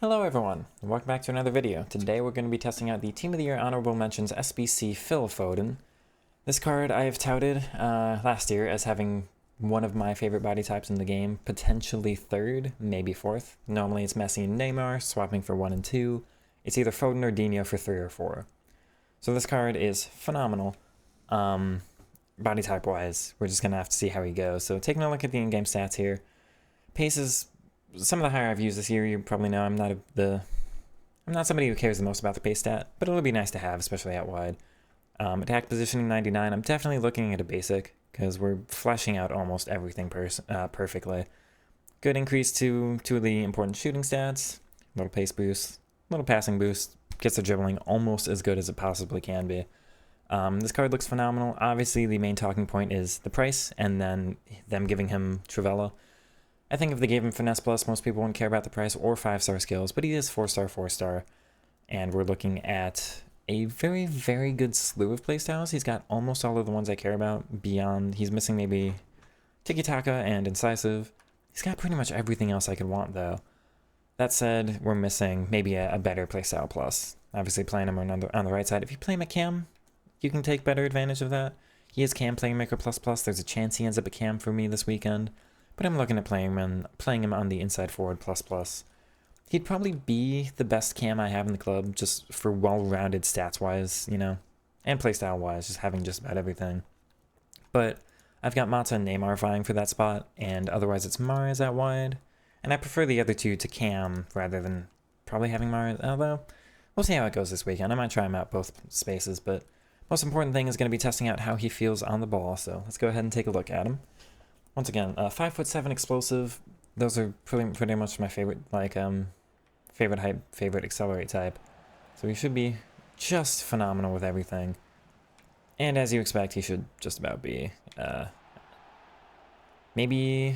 Hello everyone, and welcome back to another video. Today we're going to be testing out the Team of the Year Honorable Mentions SBC Phil Foden. This card I have touted last year as having one of my favorite body types in the game, potentially third, maybe fourth. Normally it's Messi and Neymar, swapping for 1 and 2. It's either Foden or Dino for 3 or 4. So this card is phenomenal. Body type wise, we're just going to have to see how he goes. So taking a look at the in-game stats here. Pace is some of the higher I've used this year. You probably know I'm not somebody who cares the most about the pace stat, but it'll be nice to have, especially out wide. Attack positioning 99. I'm definitely looking at a basic because we're fleshing out almost everything perfectly. Good increase to two of the important shooting stats. Little pace boost, little passing boost. Gets the dribbling almost as good as it possibly can be. This card looks phenomenal. Obviously, the main talking point is the price and then them giving him Trivela. I think if they gave him Finesse Plus, most people wouldn't care about the price or 5-star skills, but he is 4-star, 4-star, and we're looking at a very, very good slew of playstyles. He's got almost all of the ones I care about beyond. He's missing maybe Tiki-Taka and Incisive. He's got pretty much everything else I could want, though. That said, we're missing maybe a better playstyle plus. Obviously, playing him on the right side. If you play him at Cam, you can take better advantage of that. He is Cam Playmaker plus. There's a chance he ends up at Cam for me this weekend. But I'm looking at playing him on the inside forward plus. He'd probably be the best cam I have in the club, just for well-rounded stats-wise, you know, and playstyle-wise, just having just about everything. But I've got Mata and Neymar vying for that spot, and otherwise it's Mahrez out wide. And I prefer the other two to Cam rather than probably having Mahrez, although we'll see how it goes this weekend. I might try him out both spaces, but most important thing is going to be testing out how he feels on the ball, so let's go ahead and take a look at him. Once again, 5'7" explosive. Those are pretty much my favorite, favorite hype, favorite accelerate type. So he should be just phenomenal with everything. And as you expect, he should just about be maybe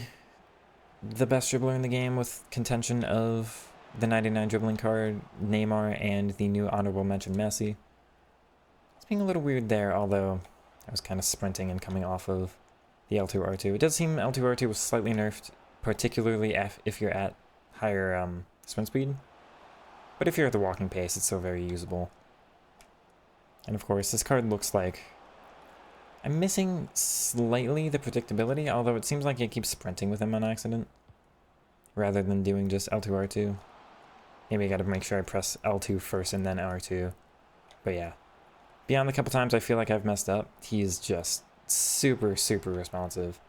the best dribbler in the game, with contention of the 99 dribbling card, Neymar, and the new honorable mention Messi. It's being a little weird there, although I was kind of sprinting and coming off of the L2R2. It does seem L2R2 was slightly nerfed, particularly if you're at higher sprint speed. But if you're at the walking pace, it's still very usable. And of course, this card looks like I'm missing slightly the predictability, although it seems like it keeps sprinting with him on accident, rather than doing just L2R2. Maybe I gotta make sure I press L2 first and then R2. But yeah. Beyond the couple times I feel like I've messed up, he's just super responsive.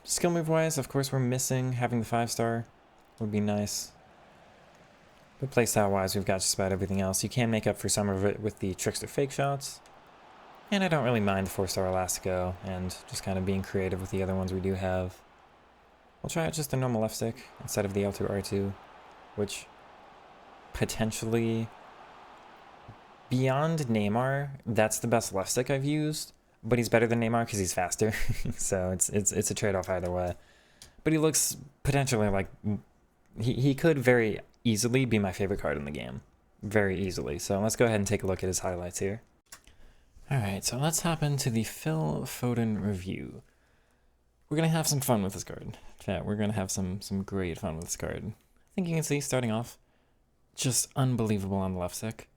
Skill move wise, of course, we're missing having the 5-star. Would be nice. But playstyle wise, we've got just about everything else. You can make up for some of it with the trickster fake shots. And I don't really mind the 4-star Elastico and just kind of being creative with the other ones we do have. We'll try out just the normal left stick instead of the L2R2, which potentially, beyond Neymar, that's the best left stick I've used. But he's better than Neymar because he's faster, so it's a trade-off either way. But he looks potentially like he could very easily be my favorite card in the game, very easily. So let's go ahead and take a look at his highlights here. All right, so let's hop into the Phil Foden review. We're gonna have some fun with this card. Chat, we're gonna have some great fun with this card. I think you can see starting off, just unbelievable on the left stick.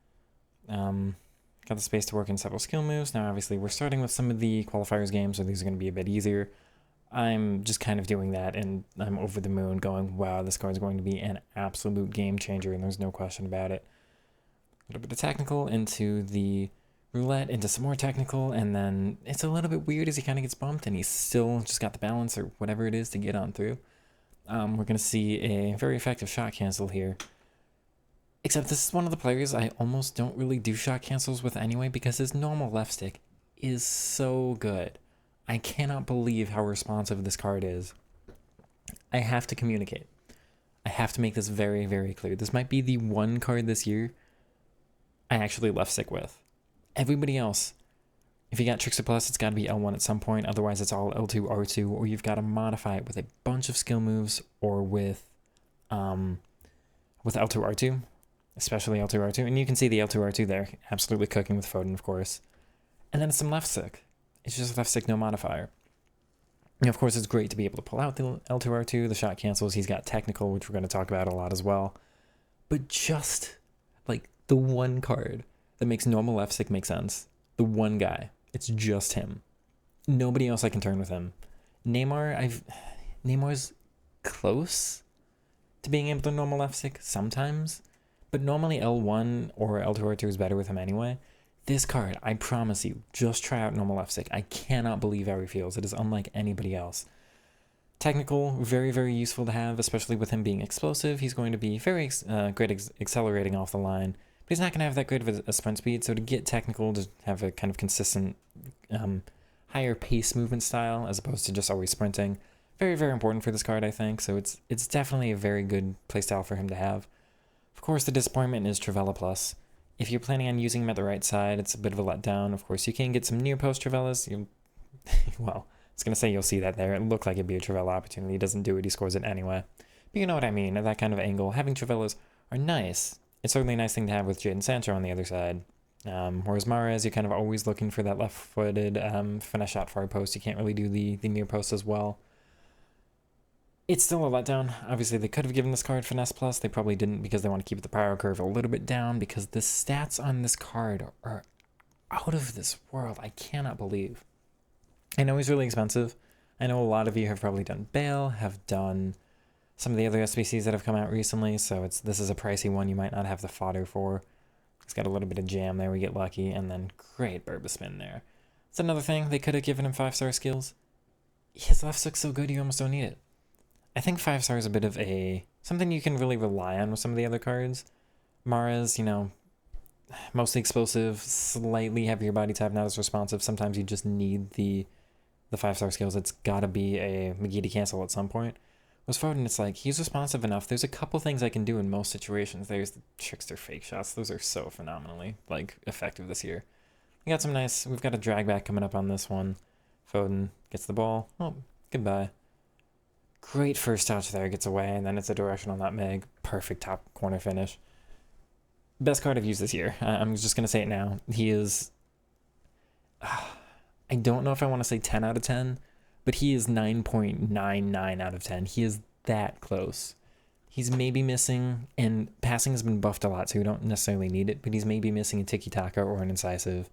Got the space to work in several skill moves. Now, obviously, we're starting with some of the qualifiers games, so these are going to be a bit easier. I'm just kind of doing that, and I'm over the moon going, wow, this card is going to be an absolute game changer, and there's no question about it. A little bit of technical into the roulette, into some more technical, and then it's a little bit weird as he kind of gets bumped, and he's still just got the balance or whatever it is to get on through. We're going to see a very effective shot cancel here. Except this is one of the players I almost don't really do shot cancels with anyway, because his normal left stick is so good. I cannot believe how responsive this card is. I have to communicate. I have to make this very, very clear. This might be the one card this year I actually left stick with. Everybody else, if you got Trickster Plus, it's got to be L1 at some point. Otherwise, it's all L2, R2, or you've got to modify it with a bunch of skill moves or with L2, R2. Especially L2R2, and you can see the L2R2 there, absolutely cooking with Foden, of course. And then it's some left stick. It's just left stick, no modifier. And of course, it's great to be able to pull out the L2R2, the shot cancels. He's got technical, which we're going to talk about a lot as well. But just like the one card that makes normal left stick make sense, the one guy, it's just him. Nobody else I can turn with him. Neymar's close to being able to normal left stick sometimes, but normally L1 or L2R2 is better with him anyway. This card, I promise you, just try out normal left stick. I cannot believe how he feels. It is unlike anybody else. Technical, very, very useful to have, especially with him being explosive. He's going to be very great accelerating off the line, but he's not going to have that great of a sprint speed, so to get technical, to have a kind of consistent higher pace movement style as opposed to just always sprinting, very, very important for this card, I think, so it's definitely a very good playstyle for him to have. Of course, the disappointment is Trivella Plus. If you're planning on using him at the right side, it's a bit of a letdown. Of course, you can get some near post Trivellas. Well, I was going to say you'll see that there. It looked like it'd be a Trivella opportunity. He doesn't do it. He scores it anyway. But you know what I mean. At that kind of angle, having Trivellas are nice. It's certainly a nice thing to have with Jadon Sancho on the other side. Whereas Mahrez, you're kind of always looking for that left-footed finesse shot far post. You can't really do the near post as well. It's still a letdown. Obviously, they could have given this card Finesse Plus. They probably didn't because they want to keep the power curve a little bit down because the stats on this card are out of this world. I cannot believe. I know he's really expensive. I know a lot of you have probably done Bale, have done some of the other SBCs that have come out recently, so this is a pricey one you might not have the fodder for. He's got a little bit of jam there, we get lucky, and then great Burba spin there. That's another thing, they could have given him 5-star skills. His left stick's so good you almost don't need it. I think 5-star is a bit of something you can really rely on with some of the other cards. Mahrez, mostly explosive, slightly heavier body type, not as responsive. Sometimes you just need the 5-star skills. It's got to be a McGee to cancel at some point. With Foden, it's like, he's responsive enough. There's a couple things I can do in most situations. There's the trickster fake shots. Those are so phenomenally, effective this year. We've got a drag back coming up on this one. Foden gets the ball. Oh, goodbye. Great first touch there, gets away, and then it's a directional nutmeg. Perfect top corner finish. Best card I've used this year. I'm just going to say it now. He is... I don't know if I want to say 10 out of 10, but he is 9.99 out of 10. He is that close. He's maybe missing, and passing has been buffed a lot, so you don't necessarily need it, but he's maybe missing a tiki-taka or an incisive.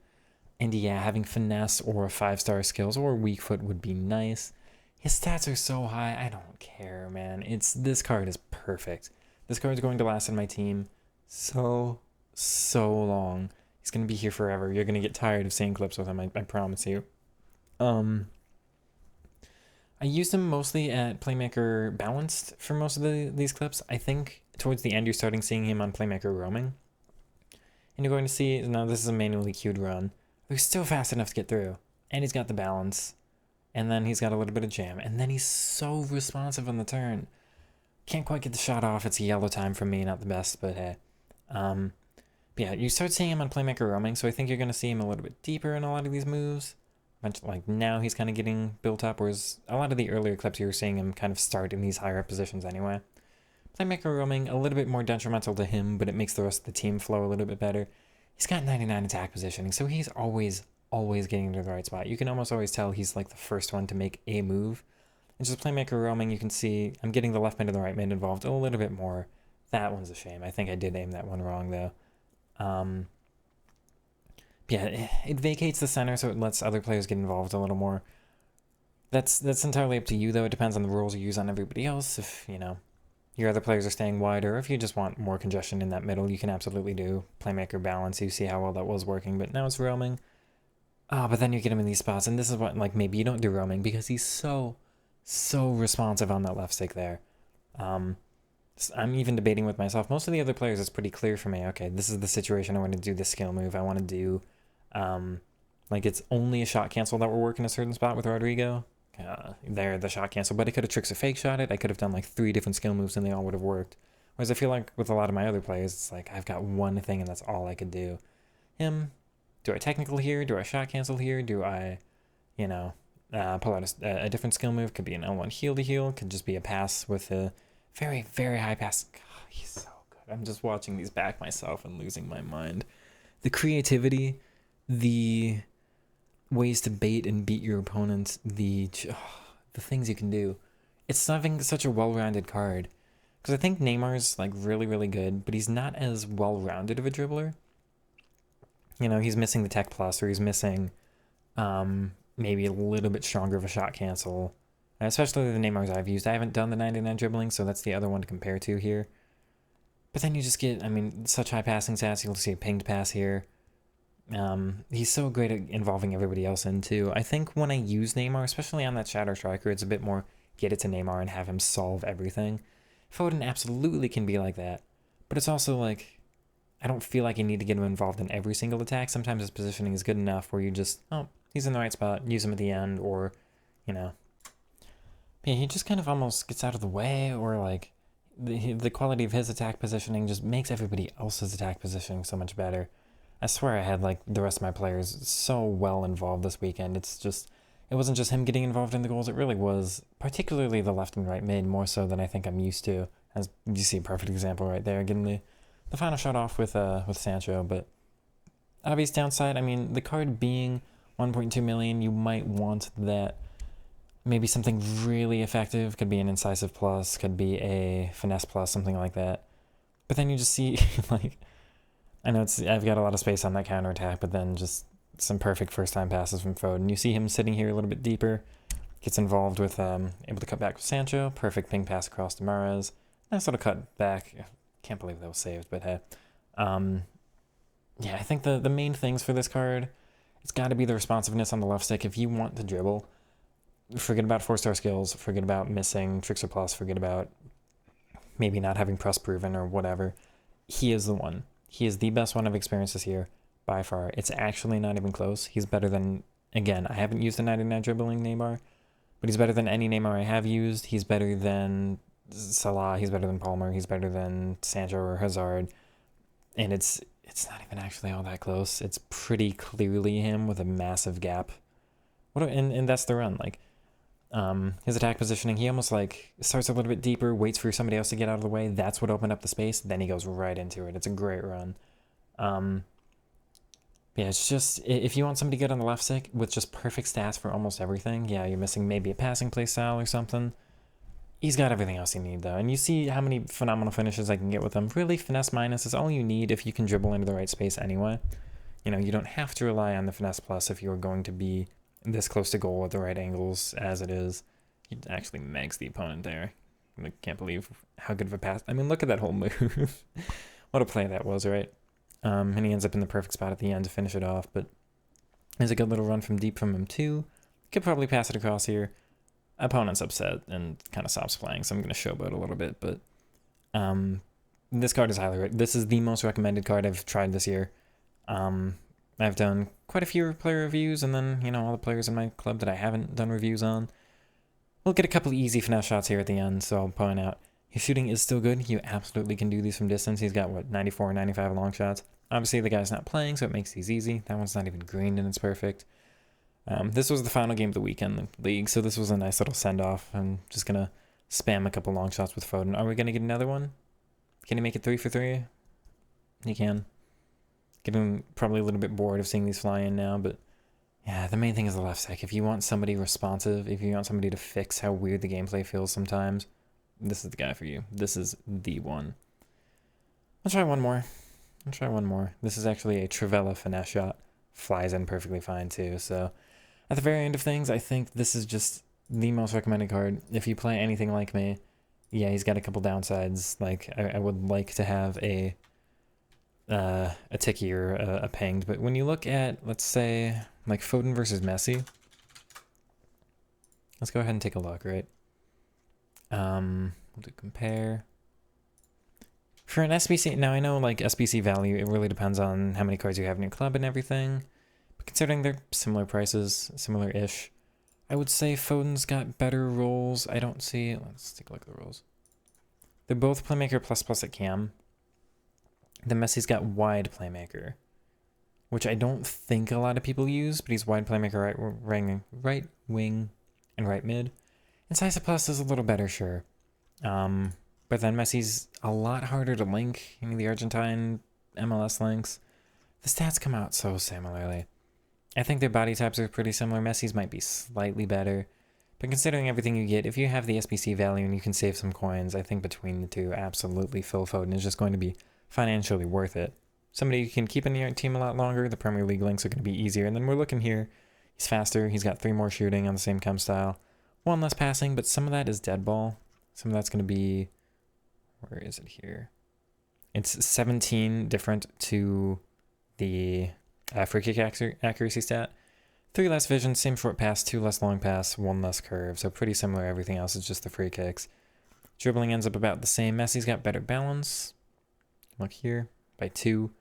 And yeah, having finesse or a 5-star skills or a weak foot would be nice. His stats are so high, I don't care, man. This card is perfect. This card's going to last in my team so long. He's going to be here forever. You're going to get tired of seeing clips with him, I promise you. I used him mostly at Playmaker Balanced for most of these clips. I think towards the end you're starting seeing him on Playmaker Roaming. And you're going to see, now this is a manually queued run. But he's still fast enough to get through. And he's got the balance. And then he's got a little bit of jam. And then he's so responsive on the turn. Can't quite get the shot off. It's a yellow time for me, not the best, but hey. Yeah, you start seeing him on Playmaker Roaming, so I think you're going to see him a little bit deeper in a lot of these moves. Like now he's kind of getting built up, whereas a lot of the earlier clips you were seeing him kind of start in these higher positions anyway. Playmaker Roaming, a little bit more detrimental to him, but it makes the rest of the team flow a little bit better. He's got 99 attack positioning, so he's always getting to the right spot. You can almost always tell he's like the first one to make a move. And just Playmaker Roaming, you can see I'm getting the left mid and the right mid involved a little bit more. That one's a shame. I think I did aim that one wrong, though. Yeah, it vacates the center, so it lets other players get involved a little more. That's entirely up to you, though. It depends on the rules you use on everybody else. If, your other players are staying wide, or if you just want more congestion in that middle, you can absolutely do Playmaker Balance. You see how well that was working, but now it's roaming. But then you get him in these spots, and this is what, maybe you don't do roaming, because he's so responsive on that left stick there. I'm even debating with myself. Most of the other players, it's pretty clear for me. Okay, this is the situation. I want to do this skill move. I want to do, it's only a shot cancel that will work in a certain spot with Rodrigo. The shot cancel. But I could have tricks a fake shot it. I could have done 3 different skill moves and they all would have worked. Whereas I feel like with a lot of my other players, it's like I've got one thing and that's all I could do. Do I technical here? Do I shot cancel here? Do I, pull out a different skill move? Could be an L1 heal to heal. Could just be a pass with a very, very high pass. God, he's so good. I'm just watching these back myself and losing my mind. The creativity, the ways to bait and beat your opponents, the things you can do. It's having such a well-rounded card. Because I think Neymar's like really, really good, but he's not as well-rounded of a dribbler. You know, he's missing the Tech Plus, or he's missing maybe a little bit stronger of a shot cancel. Especially the Neymars I've used. I haven't done the 99 dribbling, so that's the other one to compare to here. But then you just get, I mean, such high passing stats. You'll see a pinged pass here. He's so great at involving everybody else in too. I think when I use Neymar, especially on that Shadow Striker, it's a bit more get it to Neymar and have him solve everything. Foden absolutely can be like that, but it's also like, I don't feel like you need to get him involved in every single attack. Sometimes his positioning is good enough where you just, oh, he's in the right spot, use him at the end, or, you know. But yeah, he just kind of almost gets out of the way, or like, the quality of his attack positioning just makes everybody else's attack positioning so much better. I swear I had like the rest of my players so well involved this weekend. It's just, it wasn't just him getting involved in the goals. It really was, particularly the left and right mid, more so than I think I'm used to. As you see, a perfect example right there, getting the final shot off with Sancho. But obvious downside, I mean, the card being 1.2 million, you might want that. Maybe something really effective, could be an incisive plus, could be a finesse plus, something like that. But then you just see like, I know I've got a lot of space on that counterattack, but then just some perfect first-time passes from Foden. You see him sitting here a little bit deeper, gets involved with, able to cut back with Sancho, perfect ping pass across to Mahrez. Nice little cut back. Can't believe that was saved, but hey. Yeah, I think the main things for this card, it's got to be the responsiveness on the left stick. If you want to dribble, forget about 4-star skills, forget about missing tricks or plus, forget about maybe not having press proven or whatever. He is the one. He is the best one I've experienced this year, by far. It's actually not even close. He's better than, again, I haven't used the 99 dribbling Neymar, but he's better than any Neymar I have used. He's better than Salah. He's better than Palmer. He's better than Sancho or Hazard. And it's not even actually all that close. It's pretty clearly him with a massive gap. And that's the run. Like, his attack positioning, he almost like starts a little bit deeper, waits for somebody else to get out of the way. That's what opened up the space. Then he goes right into it. It's a great run. Yeah, it's just, if you want somebody good on the left stick with just perfect stats for almost everything, yeah, you're missing maybe a passing play style or something. He's got everything else you need though. And you see how many phenomenal finishes I can get with him. Really, finesse minus is all you need if you can dribble into the right space anyway. You know, you don't have to rely on the finesse plus if you're going to be this close to goal at the right angles as it is. He actually megs the opponent there. I can't believe how good of a pass. I mean, look at that whole move. What a play that was, right? And he ends up in the perfect spot at the end to finish it off. But there's a good little run from deep from him too. Could probably pass it across here. Opponent's upset and kind of stops playing, so I'm going to showboat a little bit. But this card is highly rated. This is the most recommended card I've tried this year. I've done quite a few player reviews, and then, you know, all the players in my club that I haven't done reviews on. We'll get a couple easy finesse shots here at the end, so I'll point out his shooting is still good. You absolutely can do these from distance. He's got, what, 94, 95 long shots. Obviously, the guy's not playing, so it makes these easy. That one's not even green, and it's perfect. This was the final game of the weekend in the league, so this was a nice little send-off. I'm just going to spam a couple long shots with Foden. Are we going to get another one? Can he make it 3 for 3? He can. Getting probably a little bit bored of seeing these fly in now, but yeah, the main thing is the left stick. If you want somebody responsive, if you want somebody to fix how weird the gameplay feels sometimes, this is the guy for you. This is the one. I'll try one more. This is actually a Trivela finesse shot. Flies in perfectly fine too, so at the very end of things, I think this is just the most recommended card. If you play anything like me, yeah, he's got a couple downsides. Like, I would like to have a ticky or a pinged, but when you look at, let's say, like Foden versus Messi, let's go ahead and take a look, right? We'll do compare. For an SBC, now I know like SBC value, it really depends on how many cards you have in your club and everything, but considering they're similar prices, similar-ish, I would say Foden's got better rolls. I don't see, let's take a look at the rolls. They're both playmaker plus at cam. The Messi's got wide playmaker, which I don't think a lot of people use, but he's wide playmaker, right wing, and right mid. And Incisive Plus is a little better, sure. But then Messi's a lot harder to link. You know, the Argentine MLS links. The stats come out so similarly. I think their body types are pretty similar. Messi's might be slightly better, But considering everything you get, if you have the SBC value and you can save some coins, I think between the two, absolutely Phil Foden is just going to be financially worth it. Somebody you can keep in your team a lot longer, the Premier League links are going to be easier. And then we're looking here, he's faster, he's got 3 more shooting on the same chem style, 1 less passing, but some of that is dead ball. Some of that's going to be, where is it here? It's 17 different to the free kick accuracy stat. 3 less vision, same short pass, 2 less long pass, 1 less curve. So pretty similar. Everything else is just the free kicks. Dribbling ends up about the same. Messi's got better balance. Look here, by 2.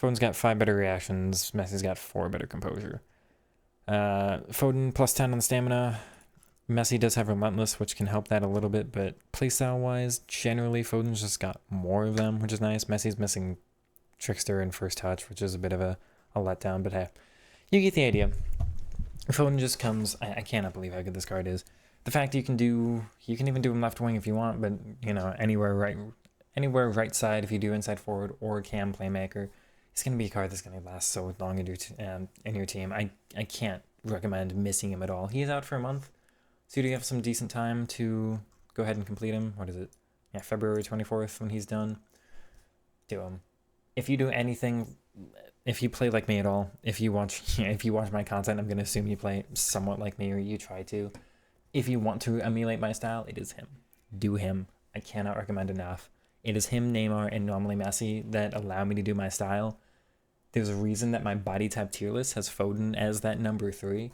Foden's got 5 better reactions. Messi's got 4 better composure. Foden plus 10 on the stamina. Messi does have Relentless, which can help that a little bit, but playstyle-wise, generally, Foden's just got more of them, which is nice. Messi's missing Trickster and First Touch, which is a bit of a letdown, but hey, you get the idea. Foden just comes, I cannot believe how good this card is. The fact you can even do him left wing if you want, but, you know, anywhere right side if you do inside forward or cam playmaker, he's going to be a card that's going to last so long in your team. I can't recommend missing him at all. He is out for a month. So do you have some decent time to go ahead and complete him? What is it? Yeah, February 24th when he's done. Do him. If you do anything, if you play like me at all, if you watch my content, I'm going to assume you play somewhat like me or you try to. If you want to emulate my style, it is him. Do him. I cannot recommend enough. It is him, Neymar, and normally Messi that allow me to do my style. There's a reason that my body type tier list has Foden as that number 3.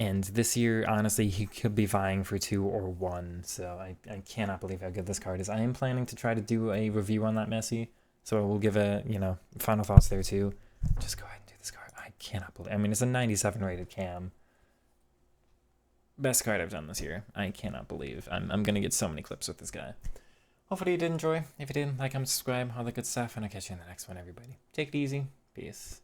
And this year, honestly, he could be vying for 2 or 1. So I cannot believe how good this card is. I am planning to try to do a review on that Messi. So I will give a, final thoughts there too. Just go ahead and do this card. I cannot believe, I mean, it's a 97 rated cam. Best card I've done this year. I cannot believe. I'm going to get so many clips with this guy. Hopefully you did enjoy. If you did, like, comment, subscribe, all that good stuff. And I'll catch you in the next one, everybody. Take it easy. Peace.